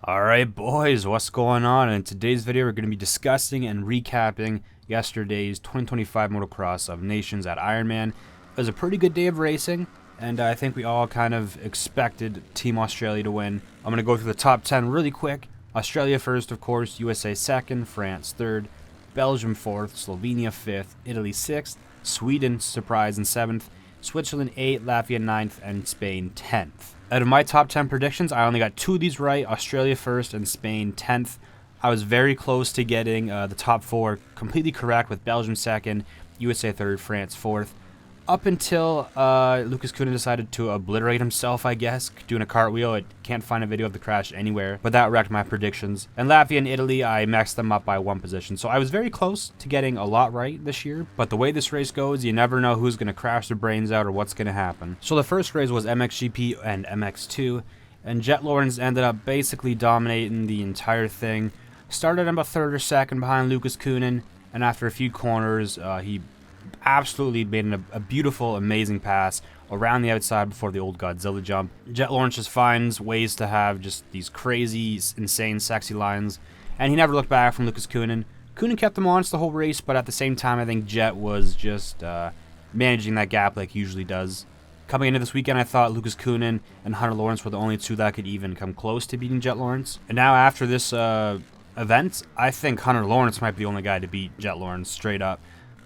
Alright boys, what's going on? In today's video we're going to be discussing and recapping yesterday's 2025 Motocross of Nations at Ironman. It was a pretty good day of racing, and I think we all kind of expected Team Australia to win. I'm going to go through the top 10 really quick. Australia first, of course, USA second, France third, Belgium fourth, Slovenia fifth, Italy sixth, Sweden, surprise, in seventh, Switzerland 8th, Latvia 9th, and Spain 10th. Out of my top 10 predictions, I only got 2 of these right, Australia 1st and Spain 10th. I was very close to getting the top 4 completely correct, with Belgium 2nd, USA 3rd, France 4th. Up until Lucas Kühnen decided to obliterate himself, I guess, doing a cartwheel. I can't find a video of the crash anywhere, but that wrecked my predictions. And Latvia and Italy, I messed them up by 1 position. So I was very close to getting a lot right this year, but the way this race goes, you never know who's going to crash their brains out or what's going to happen. So the first race was MXGP and MX2, and Jet Lawrence ended up basically dominating the entire thing. Started about 3rd or 2nd behind Lucas Kühnen, and after a few corners, he absolutely made a beautiful, amazing pass around the outside before the old Godzilla jump. Jet Lawrence just finds ways to have just these crazy, insane, sexy lines, and he never looked back from Lucas Kühnen. Kühnen kept him honest the whole race, but at the same time, I think Jet was just managing that gap like he usually does. Coming into this weekend, I thought Lucas Kühnen and Hunter Lawrence were the only 2 that could even come close to beating Jet Lawrence. And now after this event, I think Hunter Lawrence might be the only guy to beat Jet Lawrence straight up.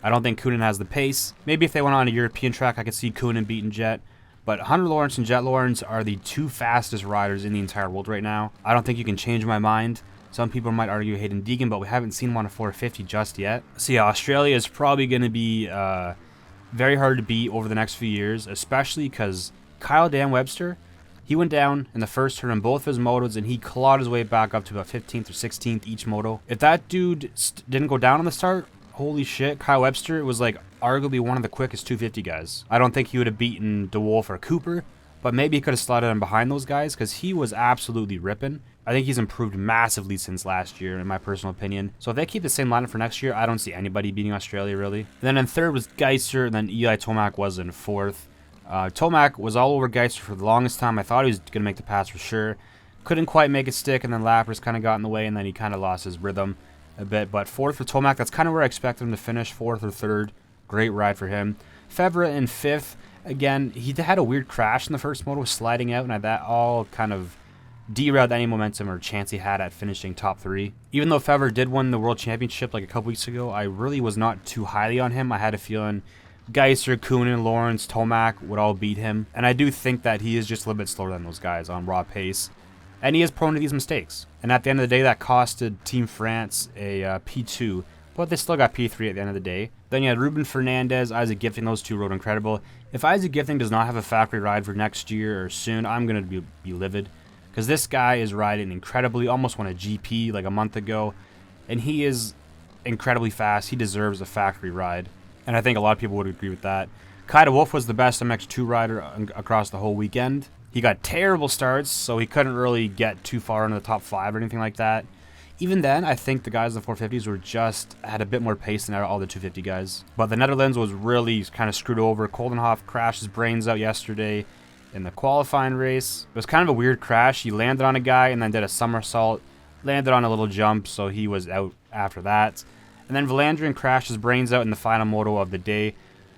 I don't think Kühnen has the pace. Maybe if they went on a European track, I could see Kühnen beating Jet. But Hunter Lawrence and Jet Lawrence are the 2 fastest riders in the entire world right now. I don't think you can change my mind. Some people might argue Hayden Deegan, but we haven't seen him on a 450 just yet. So yeah, Australia is probably going to be very hard to beat over the next few years, especially because Kyle Dan Webster, he went down in the first turn in both of his motos, and he clawed his way back up to about 15th or 16th each moto. If that dude didn't go down on the start, holy shit, Kyle Webster was like arguably one of the quickest 250 guys. I don't think he would have beaten DeWolf or Cooper, but maybe he could have slotted him behind those guys because he was absolutely ripping. I think he's improved massively since last year, in my personal opinion. So if they keep the same lineup for next year, I don't see anybody beating Australia, really. And then in 3rd was Geiser, and then Eli Tomac was in 4th. Tomac was all over Geiser for the longest time. I thought he was going to make the pass for sure. Couldn't quite make it stick, and then Lappers kind of got in the way, and then he kind of lost his rhythm a bit. But 4th for Tomac, that's kind of where I expected him to finish, 4th or 3rd. Great ride for him. Febvre in 5th. Again, he had a weird crash in the first moto, sliding out, and that all kind of derailed any momentum or chance he had at finishing top 3. Even though Febvre did win the World Championship like a couple weeks ago, I really was not too highly on him. I had a feeling Geiser, Kühnen, Lawrence, Tomac would all beat him, and I do think that he is just a little bit slower than those guys on raw pace, and he is prone to these mistakes. And at the end of the day, that costed Team France a P2, but they still got P3 at the end of the day. Then you had Ruben Fernandez, Isaac Gifting. Those 2 rode incredible. If Isaac Gifting does not have a factory ride for next year or soon, I'm going to be livid, because this guy is riding incredibly, almost won a GP like a month ago, and he is incredibly fast. He deserves a factory ride, and I think a lot of people would agree with that. Kai de Wolf was the best MX2 rider across the whole weekend. He got terrible starts, so he couldn't really get too far into the top 5 or anything like that. Even then, I think the guys in the 450s were just had a bit more pace than all the 250 guys. But the Netherlands was really kind of screwed over. Koldenhoff crashed his brains out yesterday in the qualifying race. It was kind of a weird crash. He landed on a guy and then did a somersault, landed on a little jump, so he was out after that. And then Valandrian crashed his brains out in the final moto of the day,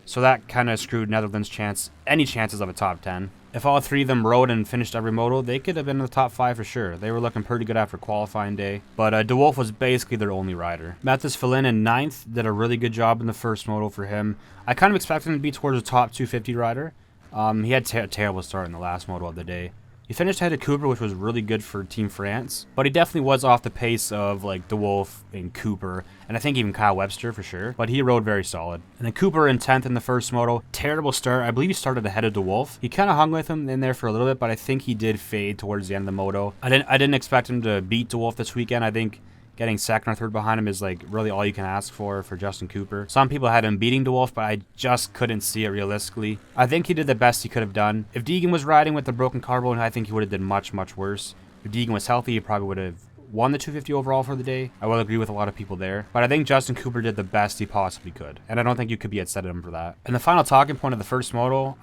so that kind of screwed Netherlands' any chances of a top 10. If all 3 of them rode and finished every moto, they could have been in the top 5 for sure. They were looking pretty good after qualifying day. But DeWolf was basically their only rider. Mathis Fellin in 9th did a really good job in the first moto for him. I kind of expected him to be towards the top 250 rider. He had a terrible start in the last moto of the day. He finished ahead of Cooper, which was really good for Team France, but he definitely was off the pace of like DeWolf and Cooper, and I think even Kyle Webster for sure, but he rode very solid. And then Cooper in 10th in the first moto, terrible start. I believe he started ahead of DeWolf. He kind of hung with him in there for a little bit, but I think he did fade towards the end of the moto. I didn't expect him to beat DeWolf this weekend. I think getting 2nd or 3rd behind him is like really all you can ask for Justin Cooper. Some people had him beating DeWolf, but I just couldn't see it realistically. I think he did the best he could have done. If Deegan was riding with the broken collarbone, I think he would have done much, much worse. If Deegan was healthy, he probably would have won the 250 overall for the day. I will agree with a lot of people there. But I think Justin Cooper did the best he possibly could. And I don't think you could be upset at him for that. And the final talking point of the first moto,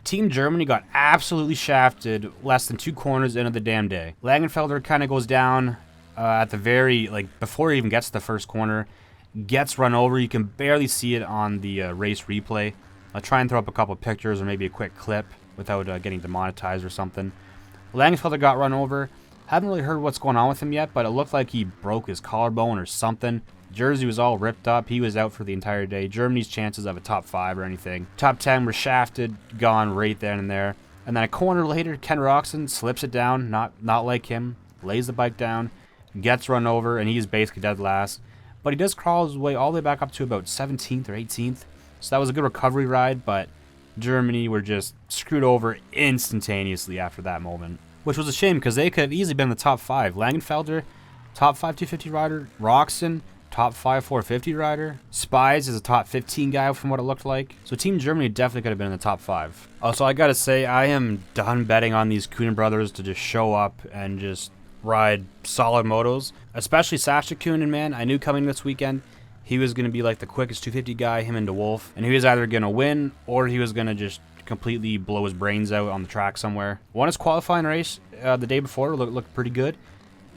Team Germany got absolutely shafted less than 2 corners into the damn day. Langenfelder kind of goes down at the very, before he even gets to the first corner. Gets run over. You can barely see it on the race replay. I'll try and throw up a couple pictures or maybe a quick clip without getting demonetized or something. Langenfelder got run over. Haven't really heard what's going on with him yet, but it looked like he broke his collarbone or something. Jersey was all ripped up. He was out for the entire day. Germany's chances of a top 5 or anything. Top 10 were shafted, gone right then and there. And then a corner later, Ken Roczen slips it down, not like him, lays the bike down, gets run over, and he's basically dead last. But he does crawl his way all the way back up to about 17th or 18th. So that was a good recovery ride, but Germany were just screwed over instantaneously after that moment. Which was a shame because they could have easily been in the top 5. Langenfelder, top 5 250 rider. Roczen, top 5 450 rider. Spies is a top 15 guy from what it looked like. So Team Germany definitely could have been in the top 5. Also, I gotta say, I am done betting on these Kühnen brothers to just show up and just ride solid motos. Especially Sasha Kühnen, man. I knew coming this weekend he was going to be like the quickest 250 guy, him and DeWolf. And he was either going to win or he was going to just completely blow his brains out on the track somewhere. Won his qualifying race the day before, looked pretty good.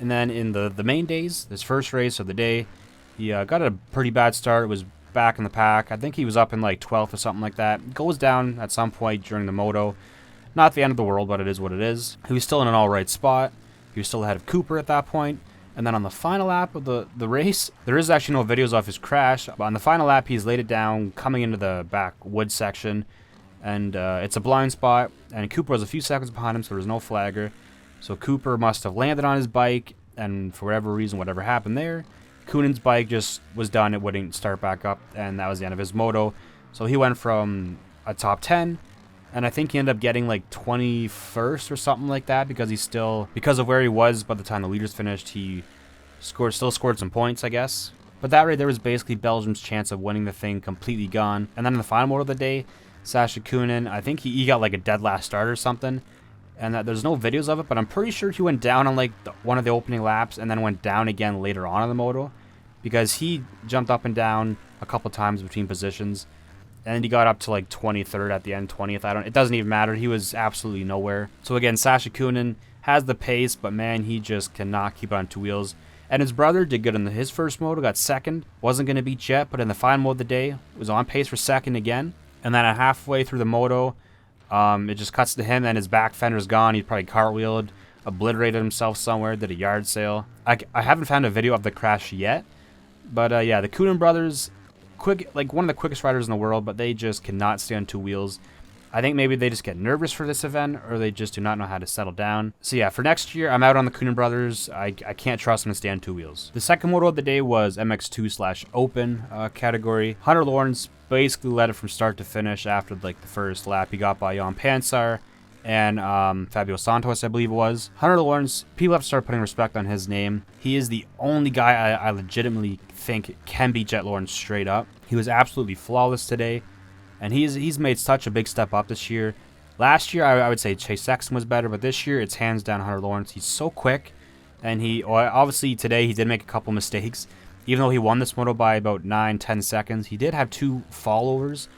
And then in the main days, this first race of the day, he got a pretty bad start. Was back in the pack. I think he was up in like 12th or something like that. Goes down at some point during the moto. Not the end of the world, but it is what it is. He was still in an alright spot. He was still ahead of Cooper at that point. And then on the final lap of the race, there is actually no videos of his crash. But on the final lap, he's laid it down, coming into the back wood section. And it's a blind spot. And Cooper was a few seconds behind him, so there was no flagger. So Cooper must have landed on his bike. And for whatever reason, whatever happened there, Kühnen's bike just was done. It wouldn't start back up. And that was the end of his moto. So he went from a top 10. And I think he ended up getting like 21st or something like that because of where he was by the time the leaders finished, he still scored some points, I guess. But that right there was basically Belgium's chance of winning the thing completely gone. And then in the final moto of the day, Sasha Kühnen, I think he got like a dead last start or something. And there's no videos of it, but I'm pretty sure he went down on like one of the opening laps and then went down again later on in the moto because he jumped up and down a couple times between positions. And he got up to like 23rd at the end, 20th. It doesn't even matter. He was absolutely nowhere. So again, Sasha Kühnen has the pace, but man, he just cannot keep it on 2 wheels. And his brother did good in his first moto, got second. Wasn't going to beat Jet, but in the final moto of the day, was on pace for second again. And then halfway through the moto, it just cuts to him and his back fender's gone. He probably cartwheeled, obliterated himself somewhere, did a yard sale. I haven't found a video of the crash yet. But yeah, the Kühnen brothers, one of the quickest riders in the world, but they just cannot stay on 2 wheels. I think maybe they just get nervous for this event, or they just do not know how to settle down. So yeah, for next year, I'm out on the Kühnen brothers. I can't trust them to stay on 2 wheels. The second moto of the day was MX2/Open category. Hunter Lawrence basically led it from start to finish after like the first lap. He got by Jan Pansar and Fabio Santos, I believe it was. Hunter Lawrence, people have to start putting respect on his name. He is the only guy I legitimately think can beat Jet Lawrence straight up. He was absolutely flawless today, and he's made such a big step up this year. Last year, I would say Chase Sexton was better, but this year, it's hands down Hunter Lawrence. He's so quick, and obviously today he did make a couple mistakes. Even though he won this moto by about 9-10 seconds, he did have 2 fallovers,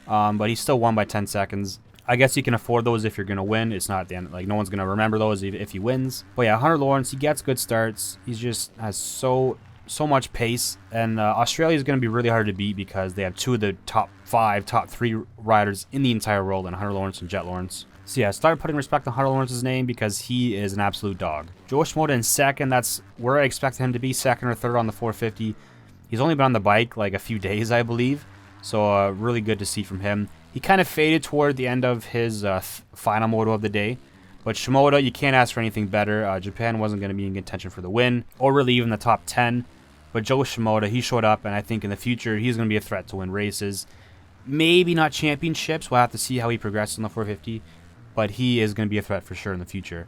but he still won by 10 seconds. I guess you can afford those if you're going to win. It's not the end. Like, no one's going to remember those if he wins. But yeah, Hunter Lawrence, he gets good starts. He just has so much pace. And Australia is going to be really hard to beat because they have 2 of the top 5, top 3 riders in the entire world, in Hunter Lawrence and Jet Lawrence. So yeah, start putting respect on Hunter Lawrence's name because he is an absolute dog. Joe Shimoda in second. That's where I expected him to be, second or third on the 450. He's only been on the bike like a few days, I believe. So really good to see from him. He kind of faded toward the end of his final moto of the day. But Shimoda, you can't ask for anything better. Japan wasn't going to be in contention for the win, or really even the top 10. But Joe Shimoda, he showed up, and I think in the future, he's going to be a threat to win races. Maybe not championships. We'll have to see how he progresses in the 450. But he is going to be a threat for sure in the future.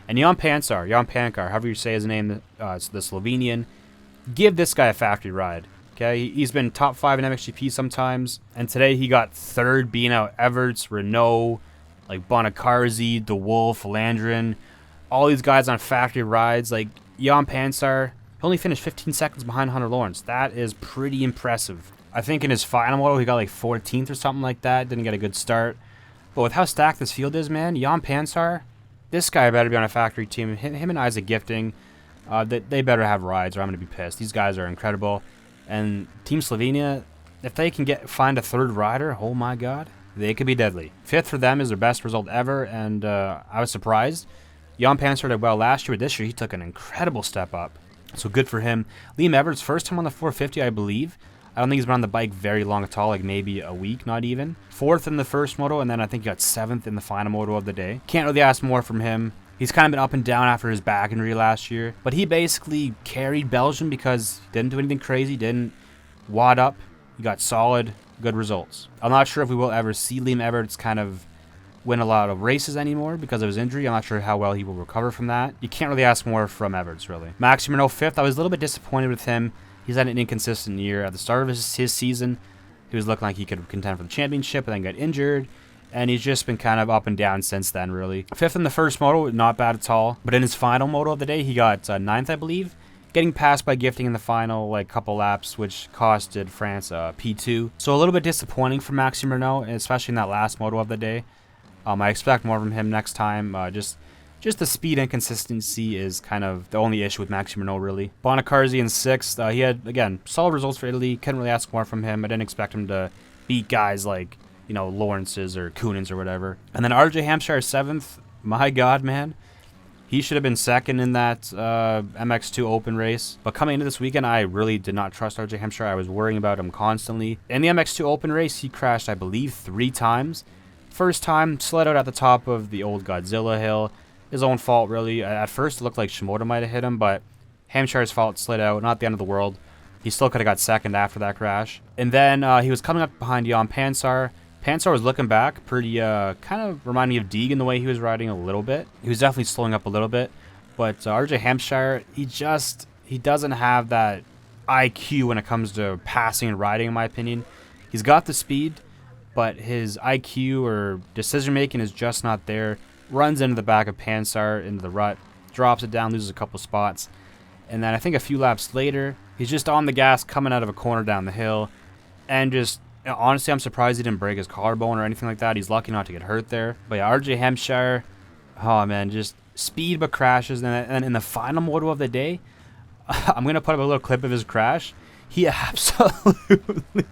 And Jan Pankar, however you say his name, it's the Slovenian. Give this guy a factory ride. Okay, he's been top 5 in MXGP sometimes, and today he got 3rd, beating out Everts, Renault, like Bonacarzi, DeWolf, Landrin, all these guys on factory rides. Like, Jan Pansar, he only finished 15 seconds behind Hunter Lawrence. That is pretty impressive. I think in his final model, he got like 14th or something like that. Didn't get a good start. But with how stacked this field is, man, Jan Pansar, this guy better be on a factory team. Him and Isaac Gifting, they better have rides or I'm going to be pissed. These guys are incredible. And Team Slovenia, if they can find a third rider, oh my god, they could be deadly. 5th for them is their best result ever, and I was surprised. Jan Pansar did well last year, but this year he took an incredible step up. So good for him. Liam Everett's first time on the 450, I believe. I don't think he's been on the bike very long at all, like maybe a week, not even. 4th in the first moto, and then I think he got 7th in the final moto of the day. Can't really ask more from him. He's kind of been up and down after his back injury last year, but he basically carried Belgium because he didn't do anything crazy, didn't wad up. He got solid, good results. I'm not sure if we will ever see Liam Everett's kind of win a lot of races anymore because of his injury. I'm not sure how well he will recover from that. You can't really ask more from Everett's, really. Max Renault 5th. I was a little bit disappointed with him. He's had an inconsistent year. At the start of his season, he was looking like he could contend for the championship, and then got injured, and he's just been kind of up and down since then, really. 5th in the first moto, not bad at all. But in his final moto of the day, he got 9th, I believe, getting passed by Gifting in the final, like, couple laps, which costed France P2. So a little bit disappointing for Maxime Renault, especially in that last moto of the day. I expect more from him next time. Just the speed and consistency is kind of the only issue with Maxime Renault, really. Bonacarzi in 6th. He had, again, solid results for Italy. Couldn't really ask more from him. I didn't expect him to beat guys like, you know, Lawrence's or Coonen's or whatever. And then RJ Hampshire 7th. My God, man. He should have been 2nd in that MX2 Open race. But coming into this weekend, I really did not trust RJ Hampshire. I was worrying about him constantly. In the MX2 Open race, he crashed, I believe, 3 times. First time, slid out at the top of the old Godzilla hill. His own fault, really. At first, it looked like Shimoda might have hit him, but Hampshire's fault, slid out. Not the end of the world. He still could have got 2nd after that crash. And then he was coming up behind Jan Pansar. Pansar was looking back, pretty, kind of reminded me of Deegan the way he was riding a little bit. He was definitely slowing up a little bit. But RJ Hampshire, he doesn't have that IQ when it comes to passing and riding, in my opinion. He's got the speed, but his IQ or decision-making is just not there. Runs into the back of Pansar, into the rut, drops it down, loses a couple spots. And then I think a few laps later, he's just on the gas coming out of a corner down the hill. And just, honestly, I'm surprised he didn't break his collarbone or anything like that. He's lucky not to get hurt there. But yeah, RJ Hampshire, oh man, just speed but crashes. And then in the final moto of the day, I'm going to put up a little clip of his crash. He absolutely...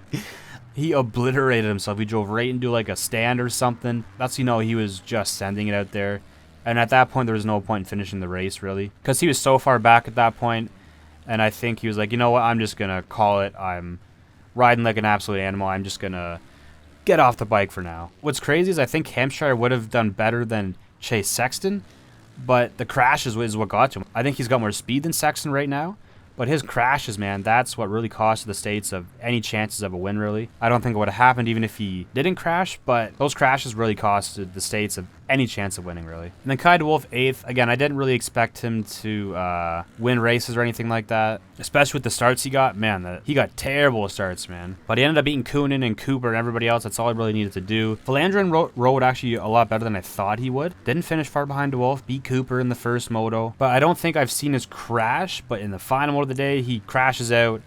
He obliterated himself. He drove right into like a stand or something. That's, you know, he was just sending it out there. And at that point, there was no point in finishing the race, really. Because he was so far back at that point. And I think he was like, you know what, I'm just going to call it. I'm riding like an absolute animal. I'm just going to get off the bike for now. What's crazy is I think Hampshire would have done better than Chase Sexton. But the crash is what got to him. I think he's got more speed than Sexton right now. But his crashes, man, that's what really costed the States of any chances of a win, really. I don't think it would have happened even if he didn't crash, but those crashes really costed the States of any chance of winning, really. And then Kai de Wolf 8th. Again, I didn't really expect him to win races or anything like that, especially with the starts he got. Man, he got terrible starts, man. But he ended up beating Coonan and Cooper and everybody else. That's all he really needed to do. Philandron rode actually a lot better than I thought he would. Didn't finish far behind de Wolf, beat Cooper in the first moto. But I don't think I've seen his crash, but in the final moto of the day, he crashes out.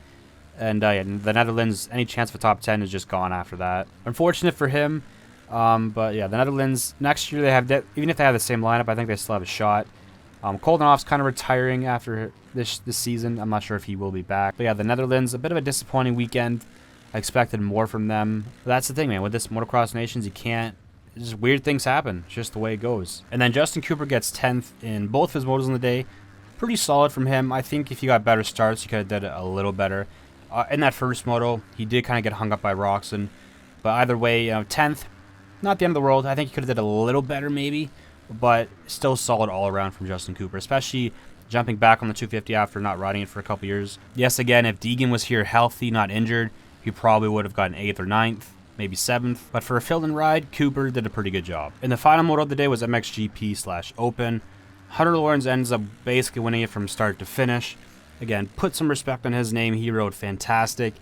And the Netherlands, any chance of a top 10 is just gone after that. Unfortunate for him. But yeah, the Netherlands, next year they have, even if they have the same lineup, I think they still have a shot. Koldenov's kind of retiring after this season. I'm not sure if he will be back. But yeah, the Netherlands, a bit of a disappointing weekend. I expected more from them. But that's the thing, man. With this Motocross Nations, you can't, just weird things happen. It's just the way it goes. And then Justin Cooper gets 10th in both of his motos in the day. Pretty solid from him. I think if he got better starts, he could have done it a little better. In that first moto, he did kind of get hung up by Roxon. But either way, 10th. Not the end of the world. I think he could have did a little better maybe, but still solid all around from Justin Cooper, especially jumping back on the 250 after not riding it for a couple years. Yes, again, if Deegan was here healthy, not injured, he probably would have gotten 8th or 9th, maybe 7th. But for a fill-in ride, Cooper did a pretty good job. And the final moto of the day was MXGP/Open. Hunter Lawrence ends up basically winning it from start to finish. Again, put some respect on his name. He rode fantastic.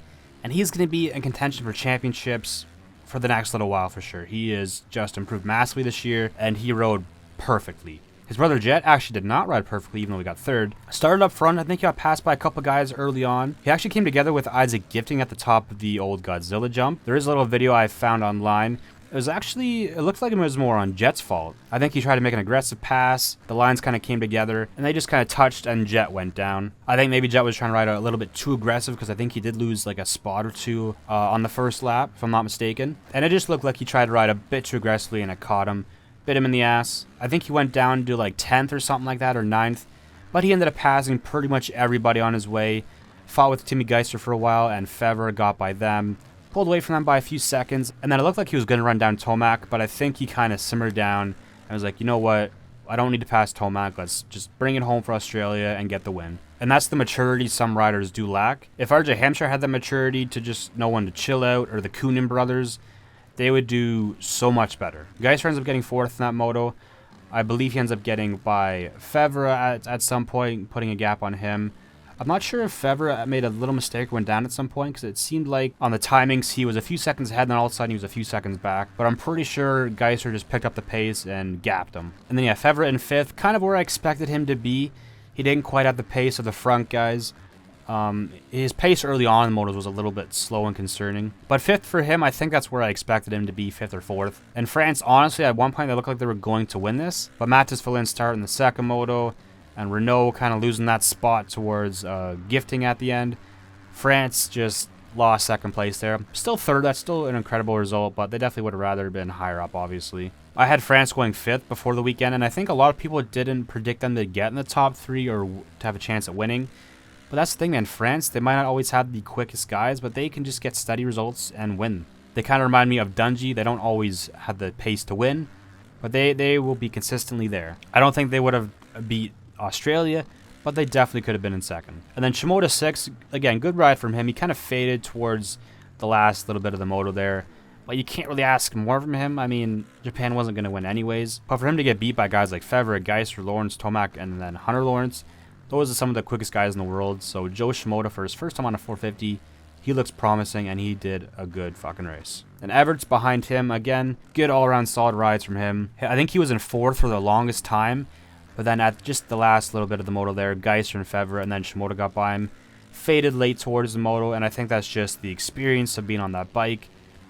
And he's going to be in contention for championships for the next little while for sure. He is just improved massively this year, and he rode perfectly. His brother Jet actually did not ride perfectly, even though he got third. Started up front. I think he got passed by a couple guys early on. He actually came together with Isaac Gifting at the top of the old Godzilla jump. There is a little video I found online. It looked like it was more on Jet's fault. I think he tried to make an aggressive pass. The lines kind of came together, and they just kind of touched, and Jet went down. I think maybe Jet was trying to ride a little bit too aggressive, because I think he did lose like a spot or two on the first lap, if I'm not mistaken. And it just looked like he tried to ride a bit too aggressively, and it caught him. Bit him in the ass. I think he went down to like 10th or something like that, or 9th. But he ended up passing pretty much everybody on his way. Fought with Timmy Geister for a while, and Fever got by them. Pulled away from them by a few seconds, and then it looked like he was going to run down Tomac, but I think he kind of simmered down and was like, you know what, I don't need to pass Tomac, let's just bring it home for Australia and get the win. And that's the maturity some riders do lack. If RJ Hampshire had the maturity to just know when to chill out, or the Coonan brothers, they would do so much better. Geister ends up getting 4th in that moto. I believe he ends up getting by Fevra at some point, putting a gap on him. I'm not sure if Fevra made a little mistake, went down at some point, because it seemed like on the timings he was a few seconds ahead, and then all of a sudden he was a few seconds back. But I'm pretty sure Geister just picked up the pace and gapped him. And then yeah, Fevra in 5th, kind of where I expected him to be. He didn't quite have the pace of the front guys. His pace early on in the motos was a little bit slow and concerning. But 5th for him, I think that's where I expected him to be, 5th or 4th. And France, honestly, at one point they looked like they were going to win this. But Matis Fallin started in the second moto, and Renault kind of losing that spot towards Gifting at the end. France just lost second place there. Still third, that's still an incredible result, but they definitely would have rather been higher up, obviously. I had France going 5th before the weekend, and I think a lot of people didn't predict them to get in the top 3 or to have a chance at winning. But that's the thing, man. France, they might not always have the quickest guys, but they can just get steady results and win. They kind of remind me of Dungey. They don't always have the pace to win, but they will be consistently there. I don't think they would have beat Australia, but they definitely could have been in second. And then Shimoda 6, again, good ride from him. He kind of faded towards the last little bit of the moto there, but you can't really ask more from him. I mean, Japan wasn't going to win anyways. But for him to get beat by guys like Fevra, Geister, Lawrence, Tomac, and then Hunter Lawrence, those are some of the quickest guys in the world. So Joe Shimoda, for his first time on a 450, he looks promising, and he did a good fucking race. And Everts behind him, again, good all-around solid rides from him. I think he was in 4th for the longest time, but then at just the last little bit of the moto there, Geister and Fevra, and then Shimoda got by him. Faded late towards the moto, and I think that's just the experience of being on that bike,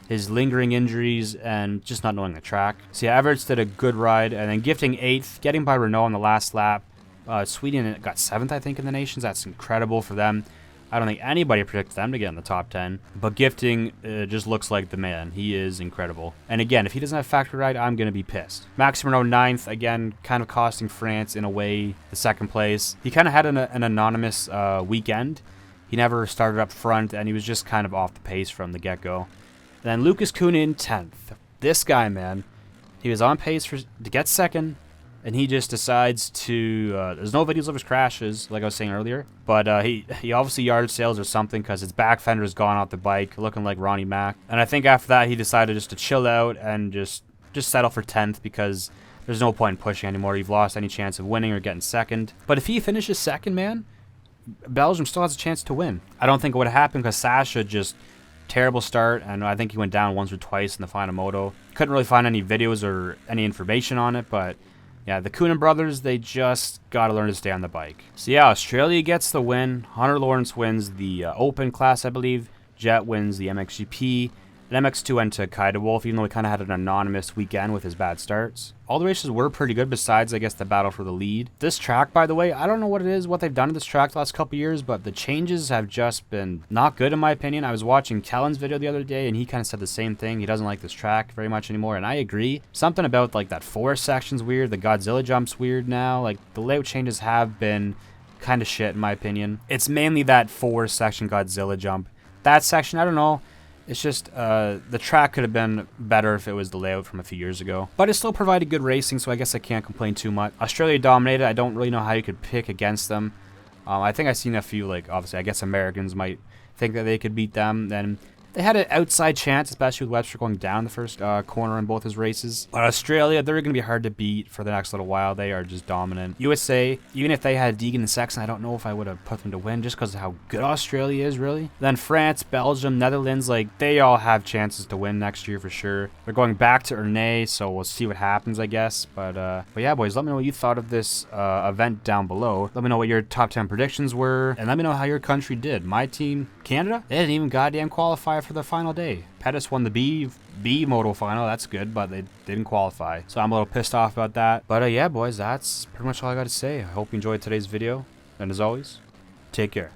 his lingering injuries, and just not knowing the track. So yeah, Everts did a good ride, and then Gifting 8th, getting by Renault on the last lap. Sweden got 7th, I think, in the Nations. That's incredible for them. I don't think anybody predicted them to get in the top 10. But Gifting just looks like the man. He is incredible. And again, if he doesn't have factory ride, I'm going to be pissed. Max Renault 9th, again, kind of costing France, in a way, the second place. He kind of had an anonymous weekend. He never started up front, and he was just kind of off the pace from the get-go. Then Lucas Coonan 10th. This guy, man, he was on pace to get second, and he just decides to, there's no videos of his crashes, like I was saying earlier, but he obviously yard sales or something, because his back fender's gone off the bike, looking like Ronnie Mack. And I think after that, he decided just to chill out and just settle for 10th, because there's no point in pushing anymore. You've lost any chance of winning or getting second. But if he finishes second, man, Belgium still has a chance to win. I don't think it would have happened, because Sasha just terrible start, and I think he went down once or twice in the final moto. Couldn't really find any videos or any information on it, but yeah, the Coonan brothers, they just got to learn to stay on the bike. So yeah, Australia gets the win. Hunter Lawrence wins the Open class, I believe. Jet wins the MXGP. And MX2 went to Kai de Wolf, even though he kind of had an anonymous weekend with his bad starts. All the races were pretty good, besides, I guess, the battle for the lead. This track, by the way, I don't know what it is, what they've done to this track the last couple years, but the changes have just been not good, in my opinion. I was watching Kellen's video the other day, and he kind of said the same thing. He doesn't like this track very much anymore, and I agree. Something about, like, that forest section's weird. The Godzilla jump's weird now. Like, the layout changes have been kind of shit, in my opinion. It's mainly that forest section Godzilla jump. That section, I don't know. It's just, the track could have been better if it was the layout from a few years ago. But it still provided good racing, so I guess I can't complain too much. Australia dominated. I don't really know how you could pick against them. I think I've seen a few, like, obviously, I guess Americans might think that they could beat them. Then they had an outside chance, especially with Webster going down the first corner in both his races. But Australia, they're going to be hard to beat for the next little while. They are just dominant. USA, even if they had Deegan and Sexton, I don't know if I would have put them to win just because of how good Australia is, really. Then France, Belgium, Netherlands, like, they all have chances to win next year for sure. They're going back to Ernay, so we'll see what happens, I guess. But yeah, boys, let me know what you thought of this event down below. Let me know what your top 10 predictions were, and let me know how your country did. My team, Canada, they didn't even goddamn qualify for the final day. Pettis won the B moto final. That's good, but they didn't qualify. So I'm a little pissed off about that. But yeah, boys, that's pretty much all I got to say. I hope you enjoyed today's video. And as always, take care.